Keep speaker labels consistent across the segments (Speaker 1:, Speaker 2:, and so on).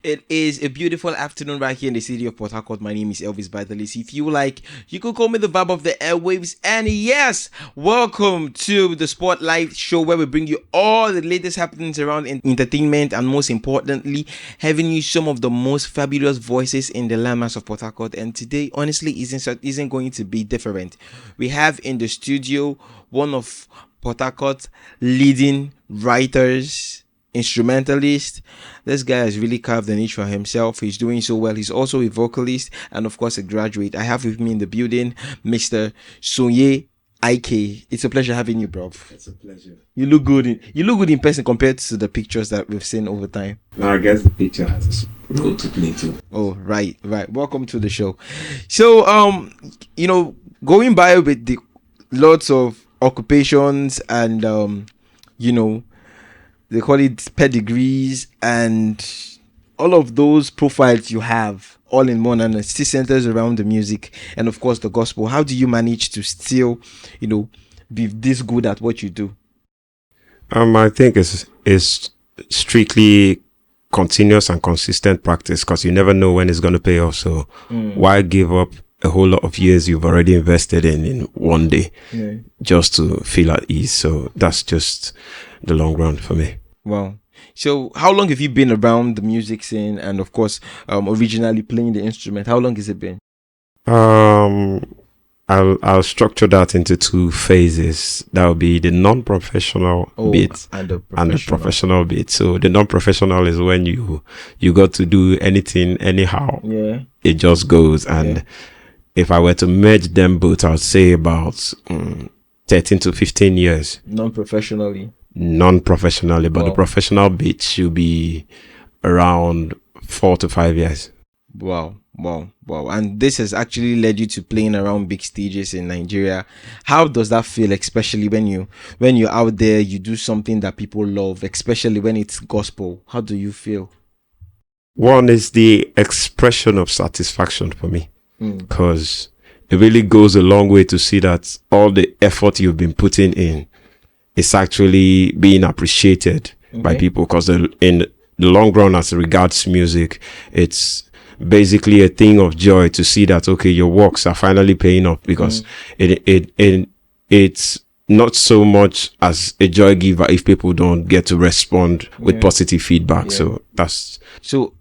Speaker 1: It is a beautiful afternoon right here in the city of Port Harcourt. My name is Elvis Vitalis. If you like, you could call me the vibe of the airwaves. And yes, welcome to the Spotlight Show where we bring you all the latest happenings around entertainment and most importantly, having you some of the most fabulous voices in the landmass of Port Harcourt. And today, honestly, isn't going to be different. We have in the studio one of Port Harcourt's leading writers, instrumentalist. This guy has really carved a niche for himself. He's doing so well. He's also a vocalist and of course a graduate. I have with me in the building Mr. Sonye IK. It's a pleasure having you, bro.
Speaker 2: It's a pleasure.
Speaker 1: You look good in person compared to the pictures that we've seen over time.
Speaker 2: Now I guess the picture has a role to play too.
Speaker 1: Oh, right. Welcome to the show. So going by with the lots of occupations and they call it pedigrees and all of those profiles you have all in one, and it still centers around the music and of course the gospel. How do you manage to still be this good at what you do?
Speaker 2: I think it's strictly continuous and consistent practice, because you never know when it's going to pay off. So why give up a whole lot of years you've already invested in one day just to feel at ease? So that's just the long run for me.
Speaker 1: Wow. So how long have you been around the music scene and of course originally playing the instrument? How long has it been?
Speaker 2: I'll structure that into two phases. That will be the non-professional bit and the professional bit. So the non-professional is when you got to do anything anyhow. Yeah. It just goes. And if I were to merge them both, I would say about 13 to 15 years.
Speaker 1: Non-professionally,
Speaker 2: but the professional bit should be around 4 to 5 years.
Speaker 1: Wow. And this has actually led you to playing around big stages in Nigeria. How does that feel, especially when you're out there, you do something that people love, especially when it's gospel? How do you feel?
Speaker 2: One is the expression of satisfaction for me, because it really goes a long way to see that all the effort you've been putting in is actually being appreciated by people. Because in the long run, as regards music, it's basically a thing of joy to see that your works are finally paying off, because it's not so much as a joy giver if people don't get to respond with positive feedback. So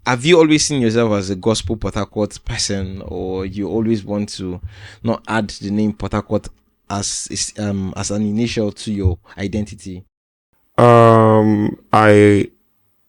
Speaker 1: have you always seen yourself as a gospel Port Harcourt person, or you always want to not add the name Port Harcourt as an initial to your identity?
Speaker 2: I,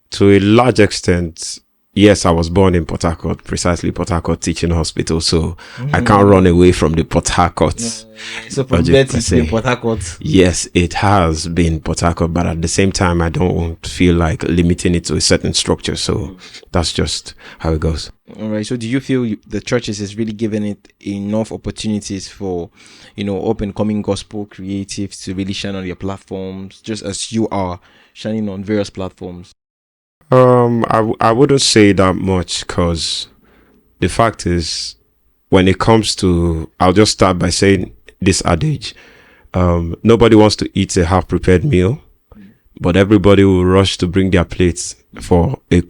Speaker 2: to a large extent, yes, I was born in Port Harcourt, precisely Port Harcourt Teaching Hospital, so I can't run away from the Port Harcourt.
Speaker 1: So from birth it's been Port Harcourt.
Speaker 2: Yes, it has been Port Harcourt, but at the same time, I don't feel like limiting it to a certain structure, so that's just how it goes.
Speaker 1: All right, so do you feel the churches is really giving it enough opportunities for, up and coming gospel creatives to really shine on your platforms, just as you are shining on various platforms?
Speaker 2: I wouldn't say that much, because the fact is, when it comes to, I'll just start by saying this adage: nobody wants to eat a half-prepared meal, but everybody will rush to bring their plates for a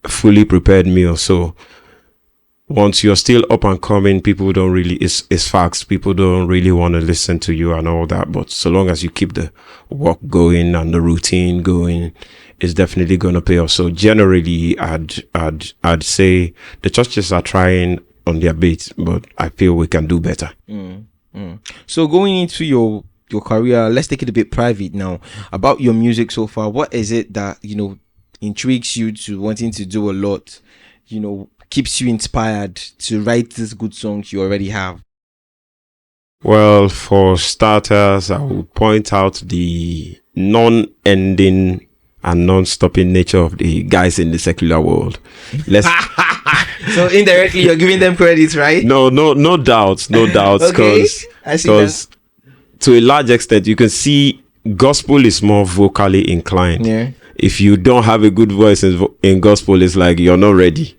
Speaker 2: fully prepared meal. So once you're still up and coming, people don't really, it's facts, people don't really want to listen to you and all that. But so long as you keep the work going and the routine going, it's definitely going to pay off. So generally, I'd say the churches are trying on their bit, but I feel we can do better.
Speaker 1: So going into your career, let's take it a bit private now. About your music so far, what is it that intrigues you to wanting to do a lot, keeps you inspired to write these good songs you already have?
Speaker 2: Well, for starters, I would point out the non-ending and non-stopping nature of the guys in the secular world.
Speaker 1: So indirectly you're giving them credit, right?
Speaker 2: No doubts, because to a large extent you can see gospel is more vocally inclined. If you don't have a good voice in gospel, it's like you're not ready.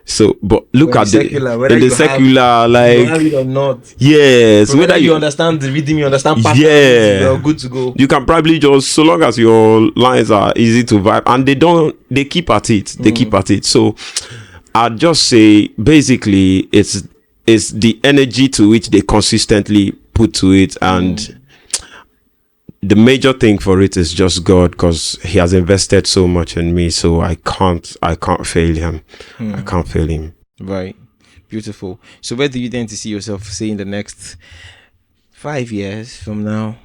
Speaker 2: So, but look
Speaker 1: When
Speaker 2: at
Speaker 1: secular, whether
Speaker 2: in the
Speaker 1: you have-
Speaker 2: secular,
Speaker 1: You
Speaker 2: like
Speaker 1: have it or not.
Speaker 2: yes,
Speaker 1: Whether you understand the rhythm, you understand patterns,
Speaker 2: Yeah.
Speaker 1: you're good to go.
Speaker 2: you can probably just, so long as your lines are easy to vibe and they keep at it. They keep at it. So I'd just say basically it's the energy to which they consistently put to it, and the major thing for it is just God, because he has invested so much in me, so I can't fail him. I can't fail him.
Speaker 1: Right. Beautiful. So where do you tend to see yourself, say, in the next 5 years from now?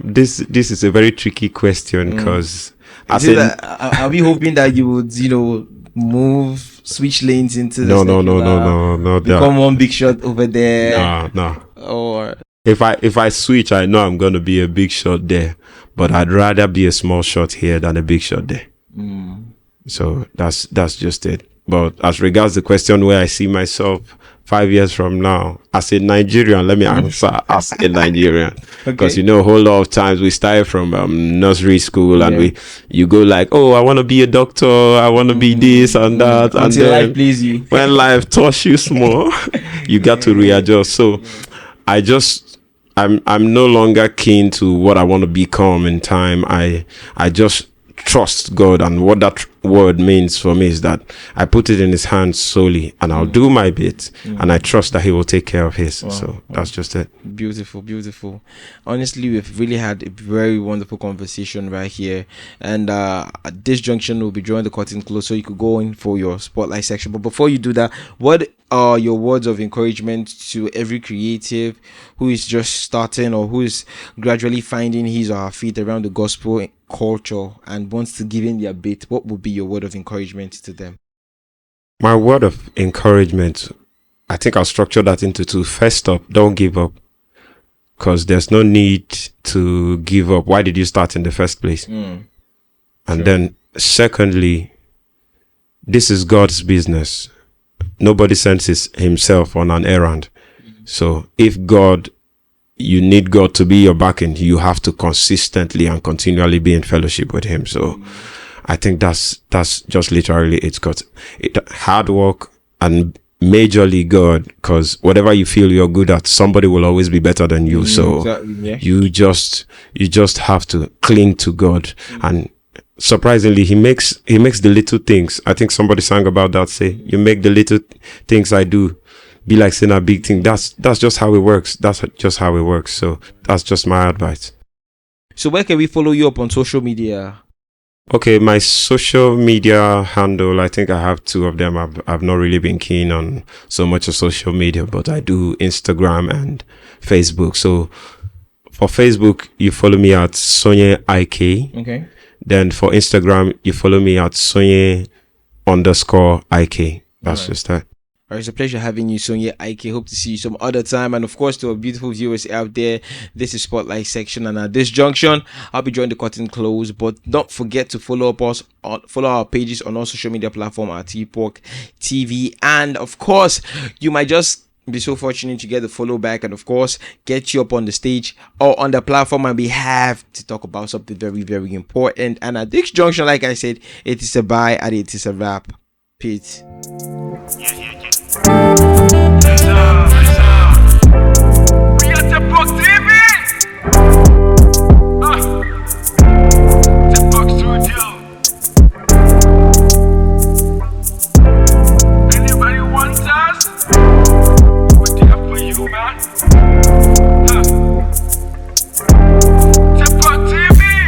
Speaker 2: This is a very tricky question, because
Speaker 1: Is it that, are we hoping that you would, switch lanes into the
Speaker 2: no,
Speaker 1: secular, become one big shot over there,
Speaker 2: no.
Speaker 1: or
Speaker 2: If I switch, I know I'm gonna be a big shot there, but I'd rather be a small shot here than a big shot there. So that's just it. But as regards the question where I see myself 5 years from now, as a Nigerian, let me answer as a Nigerian, because a whole lot of times we started from nursery school, and you go like, oh, I want to be a doctor, I want to be this and that, and
Speaker 1: until
Speaker 2: then
Speaker 1: life please you.
Speaker 2: when life touch you small, you got to readjust. So I'm no longer keen to what I want to become in time. I just trust God, and what that word means for me is that I put it in his hands solely, and I'll do my bit, and I trust that he will take care of his. So that's just it.
Speaker 1: Beautiful. Honestly, we've really had a very wonderful conversation right here, and at this junction we'll be drawing the curtain close, so you could go in for your spotlight section. But before you do that, what are your words of encouragement to every creative who is just starting, or who is gradually finding his or her feet around the gospel culture and wants to give in their bit? What would be your word of encouragement to them?
Speaker 2: My word of encouragement, I think I'll structure that into two. First up, don't give up, because there's no need to give up. Why did you start in the first place? And then secondly, this is God's business. Nobody sends himself on an errand. So if you need God to be your backing, you have to consistently and continually be in fellowship with him. So I think that's just literally it's got hard work and majorly God, because whatever you feel you're good at, somebody will always be better than you. So
Speaker 1: Exactly,
Speaker 2: you just have to cling to God. And surprisingly, he makes the little things. I think somebody sang about that, say, you make the little things I do be like saying a big thing. That's just how it works. So that's just my advice.
Speaker 1: So where can we follow you up on social media?
Speaker 2: Okay, my social media handle, I think I have two of them. I've not really been keen on so much of social media, but I do Instagram and Facebook. So for Facebook, you follow me at Sonye IK.
Speaker 1: Okay.
Speaker 2: Then for Instagram, you follow me at Sonye_IK. That's just that.
Speaker 1: It's a pleasure having you, Sonye IK. Hope to see you some other time. And of course, to our beautiful viewers out there, this is Spotlight section. And at this junction, I'll be drawing the curtain close. But don't forget to follow our pages on all social media platforms at Epoch TV. And of course, you might just be so fortunate to get the follow back, and of course get you up on the stage or on the platform, and we have to talk about something very, very important. And at this junction, like I said, it is a bye and it is a wrap. Peace.
Speaker 3: Yeah.